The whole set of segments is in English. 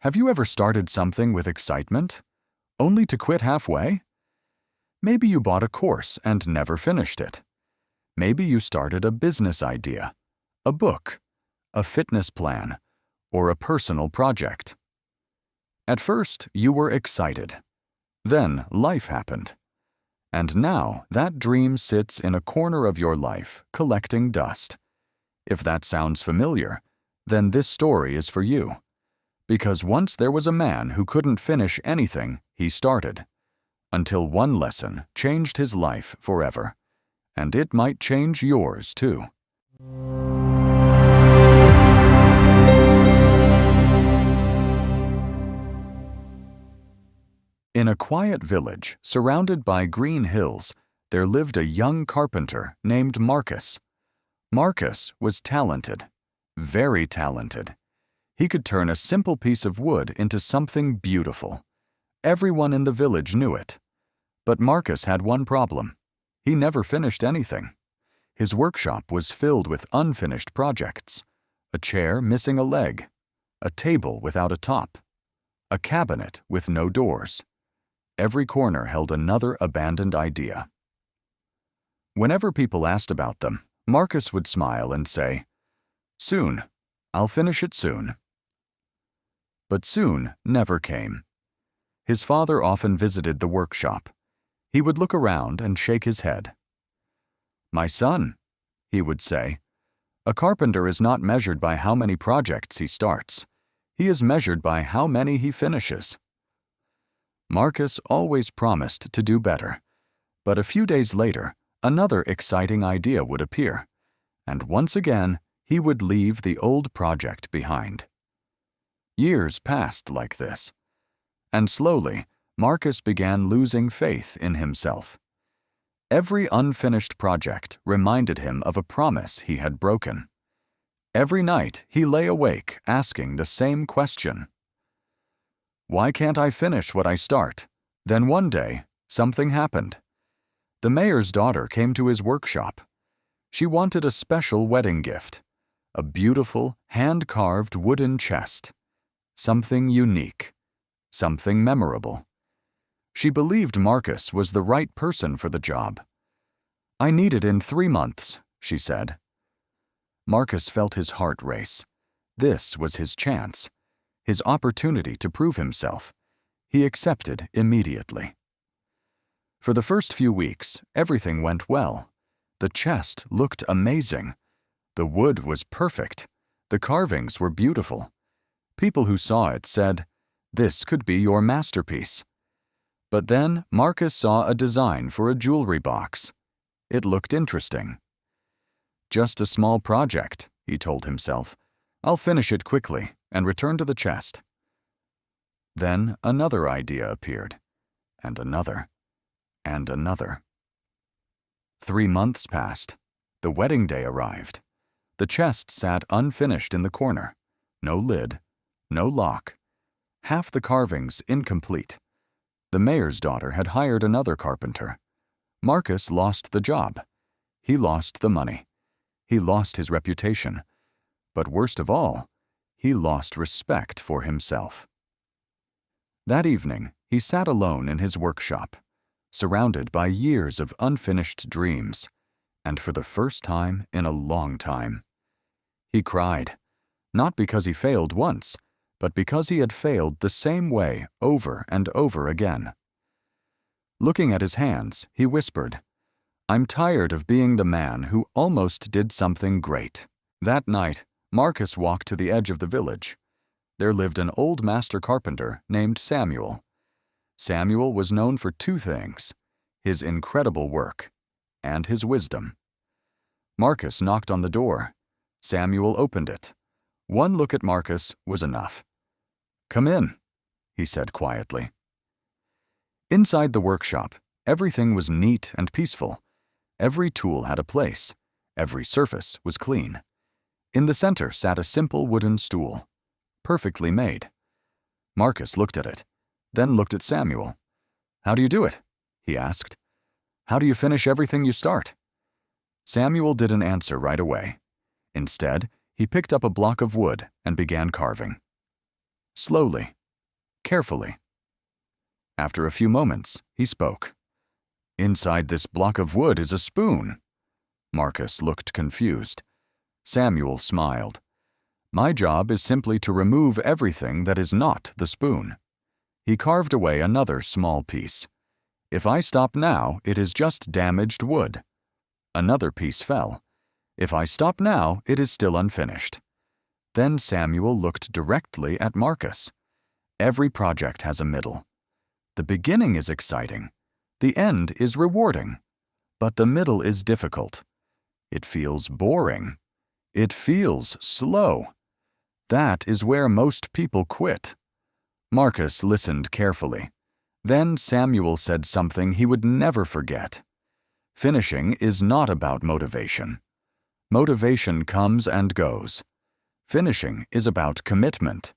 Have you ever started something with excitement, only to quit halfway? Maybe you bought a course and never finished it. Maybe you started a business idea, a book, a fitness plan, or a personal project. At first, you were excited. Then life happened. And now that dream sits in a corner of your life, collecting dust. If that sounds familiar, then this story is for you. Because once there was a man who couldn't finish anything he started, until one lesson changed his life forever. And it might change yours too. In a quiet village surrounded by green hills, there lived a young carpenter named Marcus. Marcus was talented, very talented. He could turn a simple piece of wood into something beautiful. Everyone in the village knew it. But Marcus had one problem. He never finished anything. His workshop was filled with unfinished projects. A chair missing a leg, a table without a top, a cabinet with no doors. Every corner held another abandoned idea. Whenever people asked about them, Marcus would smile and say, "Soon. I'll finish it soon." But soon never came. His father often visited the workshop. He would look around and shake his head. "My son," he would say, "a carpenter is not measured by how many projects he starts. He is measured by how many he finishes." Marcus always promised to do better, but a few days later, another exciting idea would appear, and once again, he would leave the old project behind. Years passed like this, and slowly, Marcus began losing faith in himself. Every unfinished project reminded him of a promise he had broken. Every night, he lay awake asking the same question. Why can't I finish what I start? Then one day, something happened. The mayor's daughter came to his workshop. She wanted a special wedding gift, a beautiful, hand-carved wooden chest. Something unique, something memorable. She believed Marcus was the right person for the job. "I need it in 3 months," she said. Marcus felt his heart race. This was his chance, his opportunity to prove himself. He accepted immediately. For the first few weeks, everything went well. The chest looked amazing. The wood was perfect. The carvings were beautiful. People who saw it said, "This could be your masterpiece." But then Marcus saw a design for a jewelry box. It looked interesting. "Just a small project," he told himself. "I'll finish it quickly and return to the chest." Then another idea appeared, and another, and another. 3 months passed. The wedding day arrived. The chest sat unfinished in the corner. No lid, no lock. Half the carvings incomplete. The mayor's daughter had hired another carpenter. Marcus lost the job. He lost the money. He lost his reputation. But worst of all, he lost respect for himself. That evening, he sat alone in his workshop, surrounded by years of unfinished dreams, and for the first time in a long time. He cried, not because he failed once, but because he had failed the same way over and over again. Looking at his hands, he whispered, "I'm tired of being the man who almost did something great." That night, Marcus walked to the edge of the village. There lived an old master carpenter named Samuel. Samuel was known for 2 things, his incredible work and his wisdom. Marcus knocked on the door. Samuel opened it. One look at Marcus was enough. "Come in," he said quietly. Inside the workshop, everything was neat and peaceful. Every tool had a place. Every surface was clean. In the center sat a simple wooden stool, perfectly made. Marcus looked at it, then looked at Samuel. "How do you do it?" he asked. "How do you finish everything you start?" Samuel didn't answer right away. Instead, he picked up a block of wood and began carving. slowly, carefully. After a few moments, he spoke. "Inside this block of wood is a spoon." Marcus looked confused. Samuel smiled. "My job is simply to remove everything that is not the spoon." He carved away another small piece. "If I stop now, it is just damaged wood." Another piece fell. "If I stop now, it is still unfinished." Then Samuel looked directly at Marcus. "Every project has a middle. The beginning is exciting. The end is rewarding. But the middle is difficult. It feels boring. It feels slow. That is where most people quit." Marcus listened carefully. Then Samuel said something he would never forget. "Finishing is not about motivation. Motivation comes and goes. Finishing is about commitment.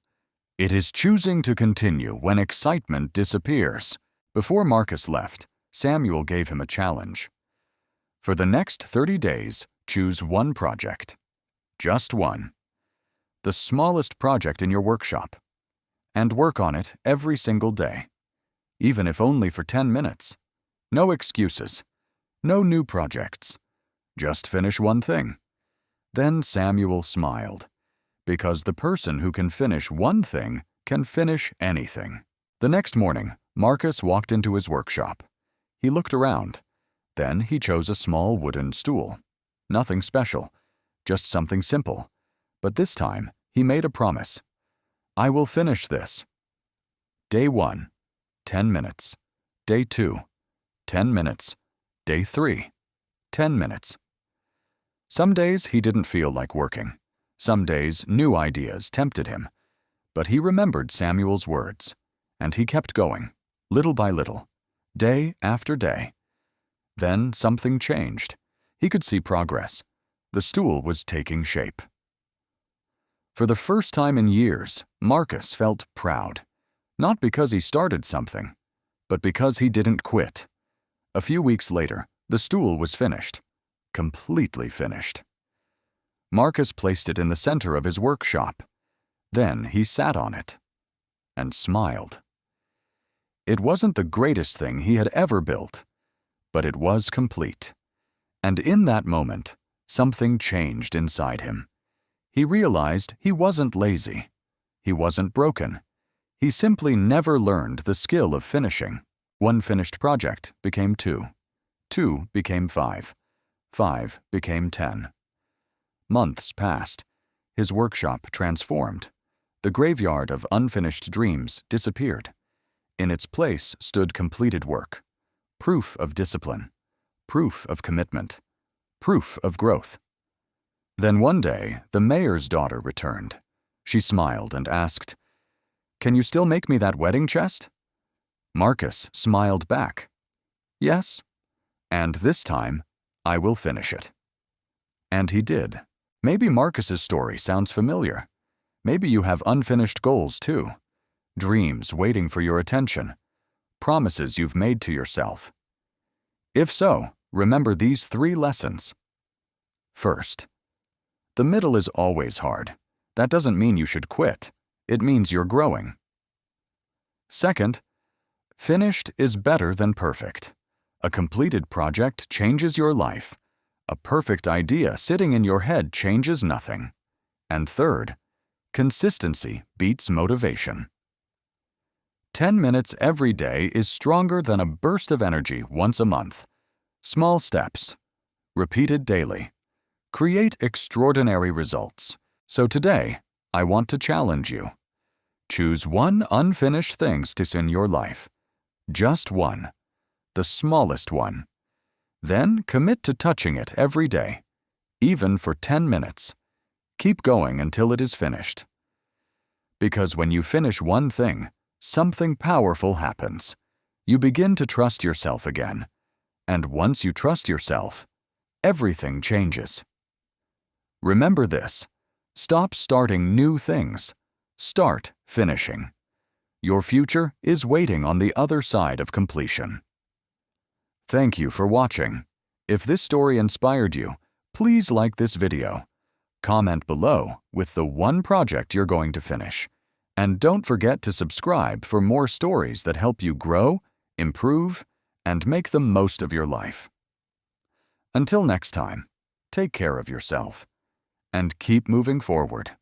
It is choosing to continue when excitement disappears." Before Marcus left, Samuel gave him a challenge. "For the next 30 days, choose one project. Just one. The smallest project in your workshop. And work on it every single day. Even if only for 10 minutes. No excuses. No new projects. Just finish one thing." Then Samuel smiled, because the person who can finish one thing can finish anything. The next morning, Marcus walked into his workshop. He looked around. Then he chose a small wooden stool. Nothing special, just something simple. But this time, he made a promise. "I will finish this." Day 1, 10 minutes. Day 2, 10 minutes. Day 3, 10 minutes. Some days he didn't feel like working. Some days new ideas tempted him. But he remembered Samuel's words, and he kept going, little by little, day after day. Then something changed. He could see progress. The stool was taking shape. For the first time in years, Marcus felt proud. Not because he started something, but because he didn't quit. A few weeks later, the stool was finished. Completely finished. Marcus placed it in the center of his workshop. Then he sat on it and smiled. It wasn't the greatest thing he had ever built, but it was complete. And in that moment, something changed inside him. He realized he wasn't lazy. He wasn't broken. He simply never learned the skill of finishing. One finished project became 2. 2 became 5. 5 became 10. Months passed. His workshop transformed. The graveyard of unfinished dreams disappeared. In its place stood completed work. Proof of discipline. Proof of commitment. Proof of growth. Then one day, the mayor's daughter returned. She smiled and asked, "Can you still make me that wedding chest?" Marcus smiled back. "Yes. And this time, I will finish it." And he did. Maybe Marcus's story sounds familiar. Maybe you have unfinished goals too. Dreams waiting for your attention. Promises you've made to yourself. If so, remember these 3 lessons. First, the middle is always hard. That doesn't mean you should quit. It means you're growing. Second, finished is better than perfect. A completed project changes your life. A perfect idea sitting in your head changes nothing. And third, consistency beats motivation. 10 minutes every day is stronger than a burst of energy once a month. Small steps, repeated daily, create extraordinary results. So today, I want to challenge you. Choose one unfinished thing in your life. Just one. The smallest one. Then commit to touching it every day, even for 10 minutes. Keep going until it is finished. Because when you finish one thing, something powerful happens. You begin to trust yourself again. And once you trust yourself, everything changes. Remember this. Stop starting new things. Start finishing. Your future is waiting on the other side of completion. Thank you for watching. If this story inspired you, please like this video. Comment below with the one project you're going to finish. And don't forget to subscribe for more stories that help you grow, improve, and make the most of your life. Until next time, take care of yourself and keep moving forward.